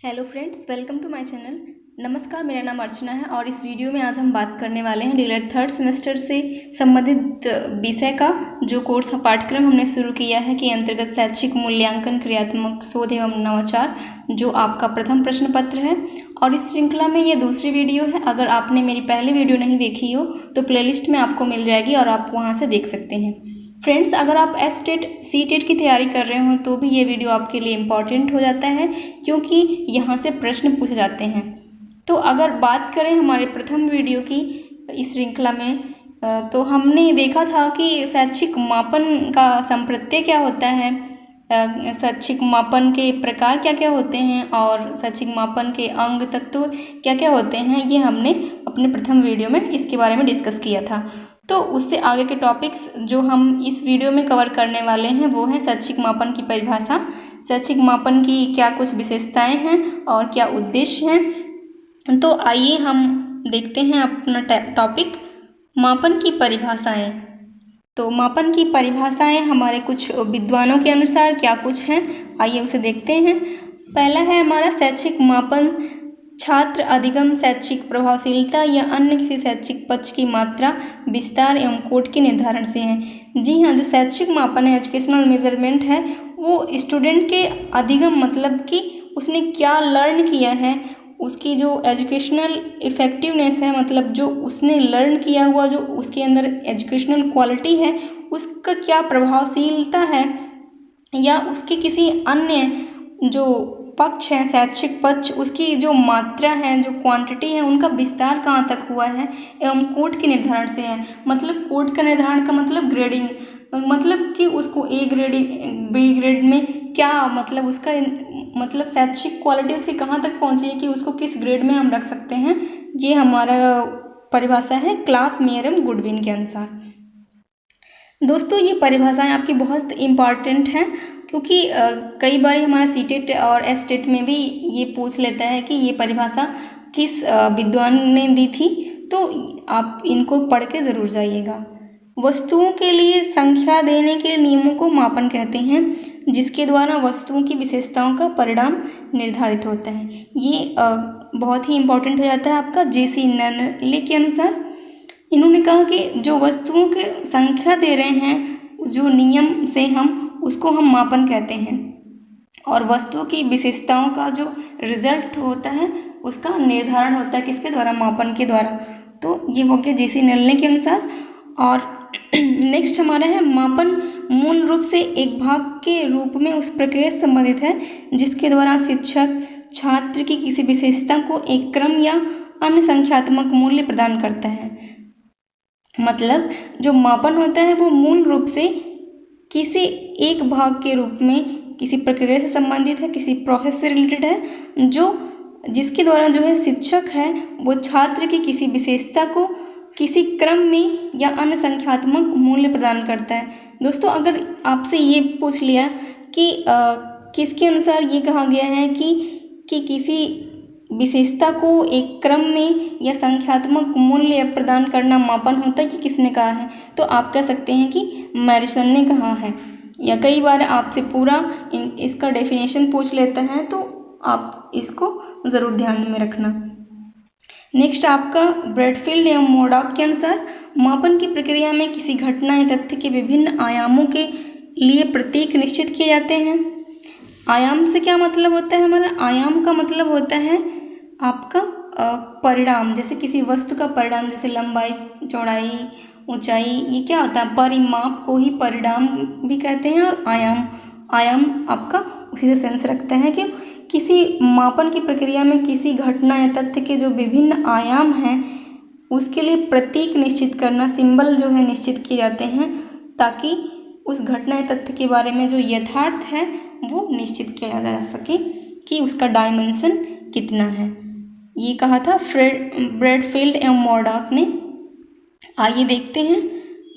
Hello friends, welcome to my channel. नमस्कार, मेरा नाम अर्चना है और इस वीडियो में आज हम बात करने वाले हैं डीएलएड थर्ड सेमेस्टर से संबंधित विषय का जो कोर्स पाठ्यक्रम हमने शुरू किया है कि अंतर्गत शैक्षिक मूल्यांकन क्रियात्मक शोध एवं नवाचार, जो आपका प्रथम प्रश्न पत्र है। और इस श्रृंखला में ये दूसरी वीडियो है। अगर आपने मेरी पहली वीडियो नहीं देखी हो तो प्लेलिस्ट में आपको मिल जाएगी और आप वहाँ से देख सकते हैं। फ्रेंड्स, अगर आप एसटेट सीटेट की तैयारी कर रहे हो तो भी ये वीडियो आपके लिए इम्पॉर्टेंट हो जाता है, क्योंकि यहाँ से प्रश्न पूछे जाते हैं। तो अगर बात करें हमारे प्रथम वीडियो की इस श्रृंखला में, तो हमने देखा था कि शैक्षिक मापन का संप्रत्यय क्या होता है, शैक्षिक मापन के प्रकार क्या क्या होते हैं और शैक्षिक मापन के अंग तत्व क्या क्या होते हैं। ये हमने अपने प्रथम वीडियो में इसके बारे में डिस्कस किया था। तो उससे आगे के टॉपिक्स जो हम इस वीडियो में कवर करने वाले हैं वो हैं शैक्षिक मापन की परिभाषा, शैक्षिक मापन की क्या कुछ विशेषताएं हैं और क्या उद्देश्य हैं। तो आइए हम देखते हैं अपना टॉपिक मापन की परिभाषाएं। तो मापन की परिभाषाएं हमारे कुछ विद्वानों के अनुसार क्या कुछ हैं, आइए उसे देखते हैं। पहला है हमारा शैक्षिक मापन छात्र अधिगम, शैक्षिक प्रभावशीलता या अन्य किसी शैक्षिक पक्ष की मात्रा, विस्तार एवं कोट के निर्धारण से है। जी हाँ, जो शैक्षिक मापन है, एजुकेशनल मेजरमेंट है, वो स्टूडेंट के अधिगम मतलब कि उसने क्या लर्न किया है, उसकी जो एजुकेशनल इफ़ेक्टिवनेस है, मतलब जो उसने लर्न किया हुआ जो उसके अंदर एजुकेशनल क्वालिटी है, उसका क्या प्रभावशीलता है, या उसके किसी अन्य जो पक्ष है, शैक्षिक पक्ष, उसकी जो मात्रा है, जो क्वांटिटी है, उनका विस्तार कहाँ तक हुआ है, एवं कोड के निर्धारण से है। मतलब कोड का निर्धारण का मतलब ग्रेडिंग, मतलब कि उसको ए ग्रेड बी ग्रेड में क्या, मतलब उसका मतलब शैक्षिक क्वालिटी उसकी कहाँ तक पहुँची है कि उसको किस ग्रेड में हम रख सकते हैं। ये हमारा परिभाषा है क्लास मेयरम गुडविन के अनुसार। दोस्तों, ये परिभाषाएं आपकी बहुत इम्पॉर्टेंट हैं, क्योंकि कई बार हमारा सीटेट और एसटेट में भी ये पूछ लेता है कि ये परिभाषा किस विद्वान ने दी थी। तो आप इनको पढ़ के ज़रूर जाइएगा। वस्तुओं के लिए संख्या देने के नियमों को मापन कहते हैं, जिसके द्वारा वस्तुओं की विशेषताओं का परिणाम निर्धारित होता है। ये बहुत ही इम्पोर्टेंट हो जाता है आपका जेसी ननले के अनुसार। इन्होंने कहा कि जो वस्तुओं की संख्या दे रहे हैं, जो नियम से हम उसको हम मापन कहते हैं, और वस्तुओं की विशेषताओं का जो रिजल्ट होता है उसका निर्धारण होता है किसके द्वारा, मापन के द्वारा। तो ये हो गया जेसी नल्ले के अनुसार। और नेक्स्ट हमारा है मापन मूल रूप से एक भाग के रूप में उस प्रक्रिया से संबंधित है जिसके द्वारा शिक्षक छात्र की किसी विशेषता को एक क्रम या अन्य संख्यात्मक मूल्य प्रदान करता है। मतलब जो मापन होता है वो मूल रूप से किसी एक भाग के रूप में किसी प्रक्रिया से संबंधित है, किसी प्रोसेस से रिलेटेड है, जो जिसके द्वारा जो है शिक्षक है वो छात्र की किसी विशेषता को किसी क्रम में या अन्य संख्यात्मक मूल्य प्रदान करता है। दोस्तों, अगर आपसे ये पूछ लिया कि किसके अनुसार ये कहा गया है कि किसी विशेषता को एक क्रम में या संख्यात्मक मूल्य प्रदान करना मापन होता है, कि किसने कहा है, तो आप कह सकते हैं कि मैरिसन ने कहा है। या कई बार आपसे पूरा इसका डेफिनेशन पूछ लेता है, तो आप इसको ज़रूर ध्यान में रखना। नेक्स्ट आपका ब्रैडफील्ड एवं मोरडॉक के अनुसार मापन की प्रक्रिया में किसी घटना या तथ्य के विभिन्न आयामों के लिए प्रतीक निश्चित किए जाते हैं। आयाम से क्या मतलब होता है हमारा, आयाम का मतलब होता है आपका परिणाम, जैसे किसी वस्तु का परिणाम, जैसे लंबाई, चौड़ाई, ऊंचाई, ये क्या होता है, परिमाप को ही परिणाम भी कहते हैं। और आयाम आपका उसी से सेंस रखता है कि किसी मापन की प्रक्रिया में किसी घटना या तथ्य के जो विभिन्न आयाम हैं उसके लिए प्रतीक निश्चित करना, सिंबल जो है निश्चित किए जाते हैं, ताकि उस घटना या तथ्य के बारे में जो यथार्थ है वो निश्चित किया जा सके कि उसका डायमेंशन कितना है। ये कहा था ब्रैडफील्ड एवं मोरडॉक ने। आइए देखते हैं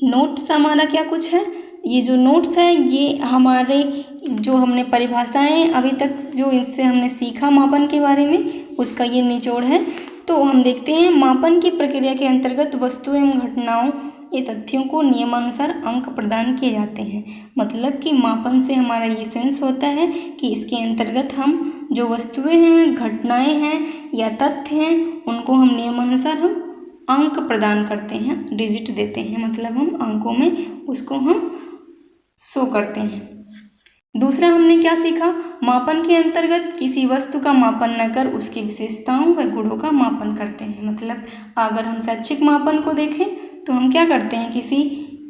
नोट्स हमारा क्या कुछ है। ये जो नोट्स है ये हमारे जो हमने परिभाषाएं अभी तक जो इनसे हमने सीखा मापन के बारे में, उसका ये निचोड़ है। तो हम देखते हैं मापन की प्रक्रिया के अंतर्गत वस्तु एवं घटनाओं ये तथ्यों को नियमानुसार अंक प्रदान किए जाते हैं। मतलब कि मापन से हमारा ये सेंस होता है कि इसके अंतर्गत हम जो वस्तुएं हैं, घटनाएं हैं या तथ्य हैं, उनको हम नियमानुसार हम अंक प्रदान करते हैं, डिजिट देते हैं, मतलब हम अंकों में उसको हम शो करते हैं। दूसरा हमने क्या सीखा, मापन के अंतर्गत किसी वस्तु का मापन न कर उसकी विशेषताओं व गुणों का मापन करते हैं। मतलब अगर हम शैक्षिक मापन को देखें तो हम क्या करते हैं, किसी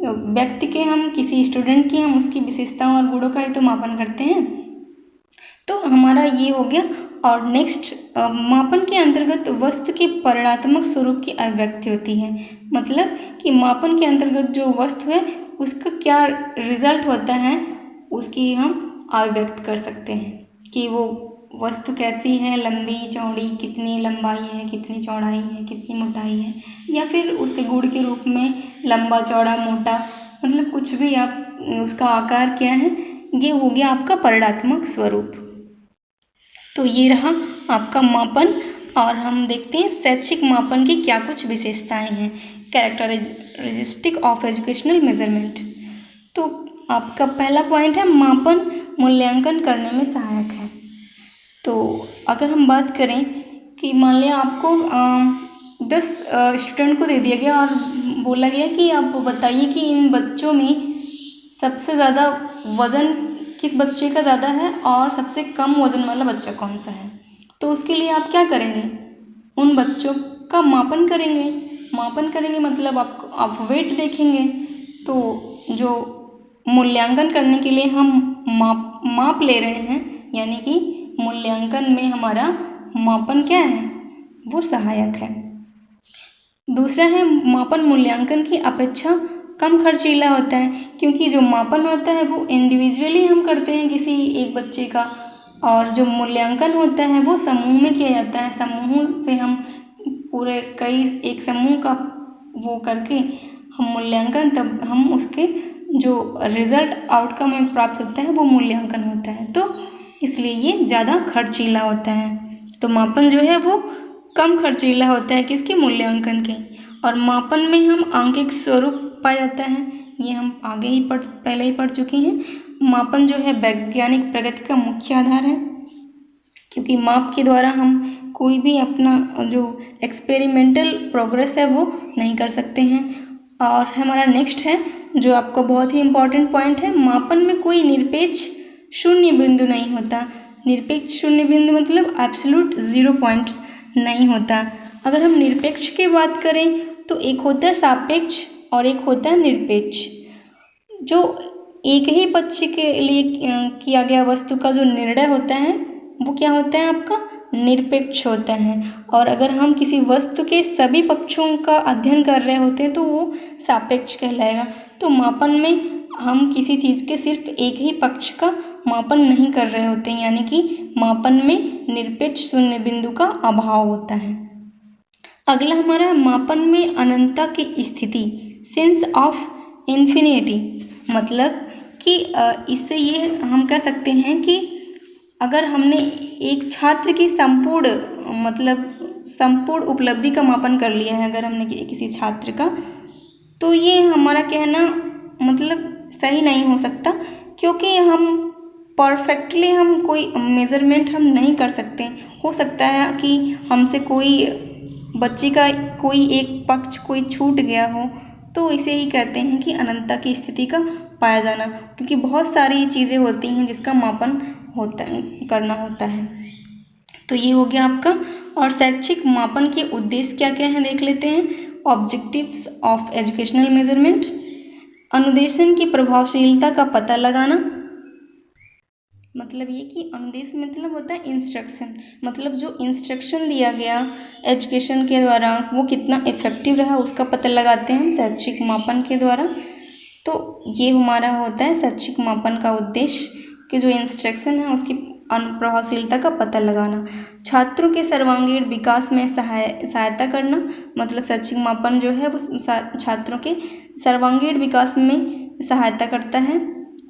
व्यक्ति के, हम किसी स्टूडेंट की हम उसकी विशेषताओं और गुणों का ही तो मापन करते हैं। तो हमारा ये हो गया। और नेक्स्ट, मापन के अंतर्गत वस्तु के परिणात्मक स्वरूप की अभिव्यक्ति होती है। मतलब कि मापन के अंतर्गत जो वस्तु है उसका क्या रिजल्ट होता है, उसकी हम अभिव्यक्त कर सकते हैं कि वो वस्तु कैसी है, लंबी चौड़ी, कितनी लंबाई है, कितनी चौड़ाई है, कितनी मोटाई है, या फिर उसके गुण के रूप में लंबा चौड़ा मोटा, मतलब कुछ भी आप, उसका आकार क्या है, ये हो गया आपका परिणात्मक स्वरूप। तो ये रहा आपका मापन। और हम देखते हैं शैक्षिक मापन की क्या कुछ विशेषताएं हैं। Characteristic of educational measurement. तो आपका पहला पॉइंट है, मापन मूल्यांकन करने में सहायक है। तो अगर हम बात करें कि मान लिया आपको 10 स्टूडेंट को दे दिया गया और बोला गया कि आप बताइए कि इन बच्चों में सबसे ज़्यादा वज़न किस बच्चे का ज़्यादा है और सबसे कम वज़न वाला बच्चा कौन सा है। तो उसके लिए आप क्या करेंगे, उन बच्चों का मापन करेंगे। मापन करेंगे मतलब आप वेट देखेंगे। तो जो मूल्यांकन करने के लिए हम माप ले रहे हैं, यानी कि मूल्यांकन में हमारा मापन क्या है, वो सहायक है। दूसरा है, मापन मूल्यांकन की अपेक्षा कम खर्चीला होता है, क्योंकि जो मापन होता है वो इंडिविजुअली हम करते हैं किसी एक बच्चे का, और जो मूल्यांकन होता है वो समूह में किया जाता है। समूह से हम पूरे एक समूह का वो करके हम मूल्यांकन, तब हम उसके जो रिजल्ट आउटकम में प्राप्त होता है वो मूल्यांकन होता है। तो इसलिए ये ज़्यादा खर्चीला होता है। तो मापन जो है वो कम खर्चीला होता है किसके, मूल्यांकन के। और मापन में हम आंकिक स्वरूप पाया जाता है, ये हम पहले ही पढ़ चुके हैं। मापन जो है वैज्ञानिक प्रगति का मुख्य आधार है, क्योंकि माप के द्वारा हम कोई भी अपना जो एक्सपेरिमेंटल प्रोग्रेस है वो नहीं कर सकते हैं। और हमारा नेक्स्ट है जो आपका बहुत ही इम्पॉर्टेंट पॉइंट है, मापन में कोई निरपेक्ष शून्य बिंदु नहीं होता। निरपेक्ष शून्य बिंदु मतलब एब्सोल्यूट 0 पॉइंट नहीं होता। अगर हम निरपेक्ष की बात करें तो एक होता है सापेक्ष और एक होता है निरपेक्ष। जो एक ही पक्ष के लिए किया गया वस्तु का जो निर्णय होता है वो क्या होता है, आपका निरपेक्ष होता है। और अगर हम किसी वस्तु के सभी पक्षों का अध्ययन कर रहे होते हैं तो वो सापेक्ष कहलाएगा। तो मापन में हम किसी चीज़ के सिर्फ एक ही पक्ष का मापन नहीं कर रहे होते हैं, यानी कि मापन में निरपेक्ष शून्य बिंदु का अभाव होता है। अगला हमारा मापन में अनंतता की स्थिति, सेंस ऑफ इन्फिनिटी। मतलब कि इससे ये हम कह सकते हैं कि अगर हमने एक छात्र की संपूर्ण उपलब्धि का मापन कर लिया है, अगर हमने किसी छात्र का, तो ये हमारा कहना मतलब सही नहीं हो सकता, क्योंकि हम परफेक्टली हम कोई मेज़रमेंट हम नहीं कर सकते। हो सकता है कि हमसे कोई बच्चे का कोई एक पक्ष कोई छूट गया हो, तो इसे ही कहते हैं कि अनंतता की स्थिति का पाया जाना, क्योंकि बहुत सारी चीज़ें होती हैं जिसका मापन करना होता है। तो ये हो गया आपका। और शैक्षिक मापन के उद्देश्य क्या क्या हैं देख लेते हैं। ऑब्जेक्टिव्स ऑफ एजुकेशनल मेजरमेंट, अनुदेशन की प्रभावशीलता का पता लगाना। मतलब ये कि अनुदेश मतलब होता है इंस्ट्रक्शन, मतलब जो इंस्ट्रक्शन दिया गया एजुकेशन के द्वारा वो कितना इफेक्टिव रहा उसका पता लगाते हैं हम शैक्षिक मापन के द्वारा। तो ये हमारा होता है शैक्षिक मापन का उद्देश्य कि जो इंस्ट्रक्शन है उसकी प्रभावशीलता का पता लगाना। छात्रों के सर्वांगीण विकास में सहायता करना, मतलब शैक्षिक मापन जो है वो छात्रों के सर्वांगीण विकास में सहायता करता है।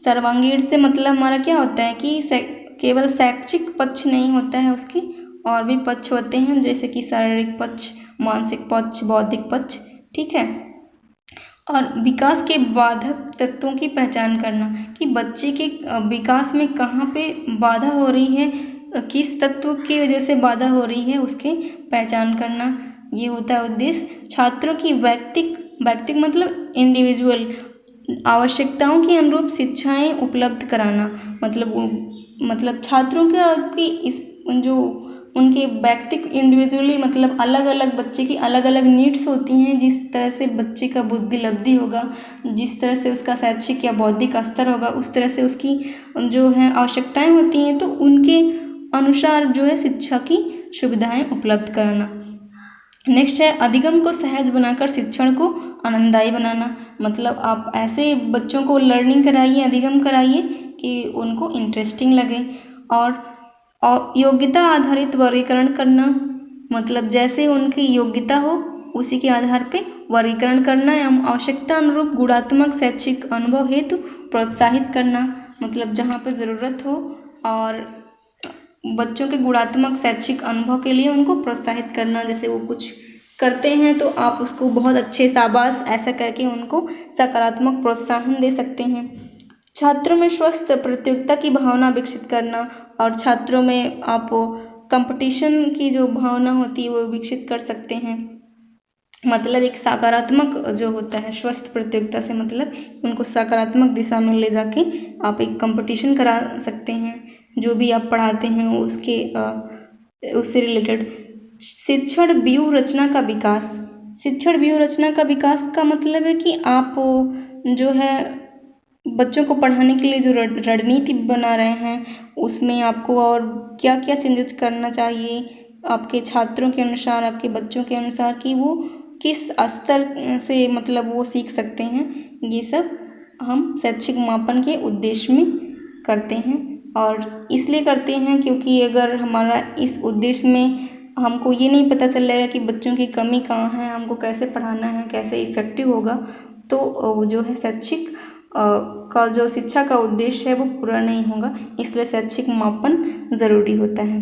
सर्वांगीण से मतलब हमारा क्या होता है कि केवल शैक्षिक पक्ष नहीं होता है, उसके और भी पक्ष होते हैं, जैसे कि शारीरिक पक्ष, मानसिक पक्ष, बौद्धिक पक्ष, ठीक है। और विकास के बाधक तत्वों की पहचान करना कि बच्चे के विकास में कहाँ पे बाधा हो रही है, किस तत्व की वजह से बाधा हो रही है उसकी पहचान करना, ये होता है उद्देश्य। छात्रों की वैयक्तिक मतलब इंडिविजुअल आवश्यकताओं के अनुरूप शिक्षाएं उपलब्ध कराना, मतलब छात्रों की इस जो उनके वैयक्तिक इंडिविजुअली मतलब अलग अलग बच्चे की अलग अलग नीड्स होती हैं। जिस तरह से बच्चे का बुद्धि लब्धि होगा, जिस तरह से उसका शैक्षिक या बौद्धिक स्तर होगा, उस तरह से उसकी जो है आवश्यकताएं होती हैं, तो उनके अनुसार जो है शिक्षा की सुविधाएं उपलब्ध कराना। नेक्स्ट है अधिगम को सहज बनाकर शिक्षण को आनंददायी बनाना, मतलब आप ऐसे बच्चों को लर्निंग कराइए, अधिगम कराइए कि उनको इंटरेस्टिंग लगे। और योग्यता आधारित वर्गीकरण करना, मतलब जैसे उनकी योग्यता हो उसी के आधार पे वर्गीकरण करना एवं आवश्यकता अनुरूप गुणात्मक शैक्षिक अनुभव हेतु प्रोत्साहित करना, मतलब जहाँ पे ज़रूरत हो और बच्चों के गुणात्मक शैक्षिक अनुभव के लिए उनको प्रोत्साहित करना। जैसे वो कुछ करते हैं तो आप उसको बहुत अच्छे शाबाश ऐसा करके उनको सकारात्मक प्रोत्साहन दे सकते हैं। छात्रों में स्वस्थ प्रतियोगिता की भावना विकसित करना, और छात्रों में आप कंपटीशन की जो भावना होती है वो विकसित कर सकते हैं। मतलब एक सकारात्मक जो होता है स्वस्थ प्रतियोगिता से मतलब उनको सकारात्मक दिशा में ले जाके आप एक कंपटीशन करा सकते हैं, जो भी आप पढ़ाते हैं उससे रिलेटेड। शिक्षण व्यूह रचना का विकास, शिक्षण व्यूह रचना का विकास का मतलब है कि आप जो है बच्चों को पढ़ाने के लिए जो रणनीति बना रहे हैं उसमें आपको और क्या क्या चेंजेस करना चाहिए आपके छात्रों के अनुसार, आपके बच्चों के अनुसार, कि वो किस स्तर से मतलब वो सीख सकते हैं। ये सब हम शैक्षिक मापन के उद्देश्य में करते हैं, और इसलिए करते हैं क्योंकि अगर हमारा इस उद्देश्य में हमको ये नहीं पता चल जाएगा कि बच्चों की कमी कहाँ है, हमको कैसे पढ़ाना है, कैसे इफ़ेक्टिव होगा, तो जो है शैक्षिक का जो शिक्षा का उद्देश्य है वो पूरा नहीं होगा। इसलिए शैक्षिक मापन ज़रूरी होता है।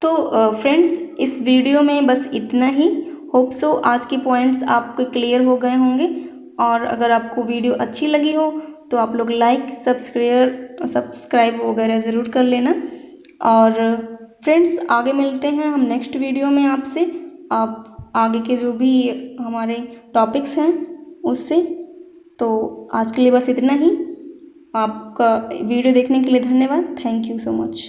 तो फ्रेंड्स इस वीडियो में बस इतना ही। होप सो आज के पॉइंट्स आपको क्लियर हो गए होंगे, और अगर आपको वीडियो अच्छी लगी हो तो आप लोग लाइक सब्सक्राइब वगैरह ज़रूर कर लेना। और फ्रेंड्स आगे मिलते हैं हम नेक्स्ट वीडियो में आपसे, आप आगे के जो भी हमारे टॉपिक्स हैं उससे। तो आज के लिए बस इतना ही। आपका वीडियो देखने के लिए धन्यवाद। Thank you so much.